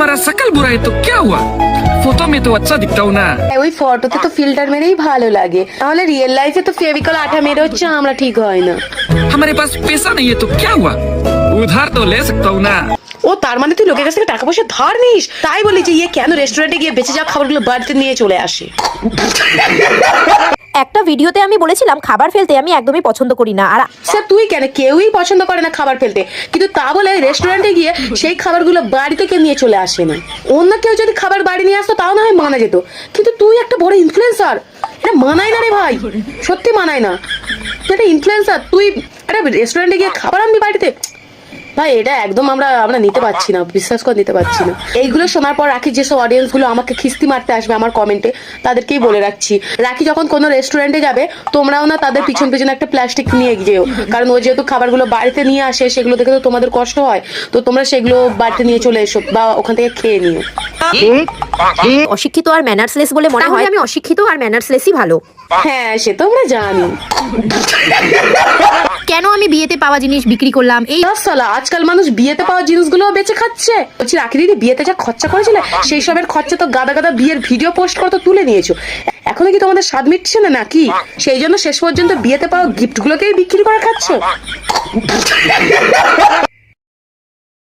हमारा शकल बुरा है तो क्या हुआ, फोटो में तो अच्छा दिखता हूँ ना। ওই ফটোতে তো ফিল্টার মেরেই ভালো লাগে, তাহলে রিয়েল লাইফে তো ফেভিকল আঠা মেরে হচ্ছে আমরা ঠিক হয় না। हमारे पास पैसा नहीं है तो क्या हुआ, उधार तो ले सकता हूँ ना। ও তার মানে তুই লোকের কাছ থেকে টাকা পয়সা ধার নিস, তাই বলি যে ইয়ে কেন রেস্টুরেন্টে গিয়ে বেঁচে যাওয়া খাবারগুলো বাড়িতে নিয়ে চলে আসে। একটা ভিডিওতে আমি বলেছিলাম খাবার ফেলতে আমি একদমই পছন্দ করি না, আর স্যার তুই কেন, কেউই পছন্দ করে না খাবার ফেলতে, কিন্তু তা বলে রেস্টুরেন্টে গিয়ে সেই খাবারগুলো বাড়ি থেকে নিয়ে চলে আসে না। অন্য কেউ যদি খাবার বাড়ি নিয়ে আসতো তাও না হয় মানা যেত, কিন্তু তুই একটা বড় ইনফ্লুয়েন্সার, এটা মানায় না রে ভাই, সত্যি মানায় না। তুই একটা ইনফ্লুয়েন্সার, তুই একটা রেস্টুরেন্টে গিয়ে খাবার আনবি বাড়িতে, ভাই এটা একদম আমরা নিতে পারছি না, বিশ্বাস করে নিতে পারছি না। এইগুলো শোনার পর রাখি যেসব অডিয়েন্স গুলো আমাকে খিস্তি মারতে আসবে আমার কমেন্টে, তাদেরকেই বলে রাখছি, রাখি যখন কোনো রেস্টুরেন্টে যাবে তোমরাও না তাদের পিছন পিছনে একটা প্লাস্টিক নিয়ে যেও, কারণ ও যেহেতু খাবারগুলো বাড়িতে নিয়ে আসে সেগুলো দেখে তো তোমাদের কষ্ট হয়, তো তোমরা সেগুলো বাড়িতে নিয়ে চলে এসো বা ওখান থেকে খেয়ে নিও। অশিক্ষিত আর ম্যানার্সলেস বলে মনে হয় আমি অশিক্ষিত আর ম্যানার্সলেসই ভালো। হ্যাঁ সে তো আমরা জানি। কেন আমি বিয়েতে পাওয়া জিনিস বিক্রি করলাম? এই সালা আজকাল মানুষ বিয়েতে পাওয়া জিনিসগুলো বেঁচে খাচ্ছে। বলছি রাখি দিদি বিয়েতে যা খরচা করেছিলে সেই সবের খরচা তো গাদা গাদা বিয়ের ভিডিও পোস্ট করে তো তুলে নিয়েছো, এখনো কি তোমাদের স্বাদ মিটছে না নাকি? সেই জন্য শেষ পর্যন্ত বিয়েতে পাওয়া গিফট গুলোকেই বিক্রি করে খাচ্ছ।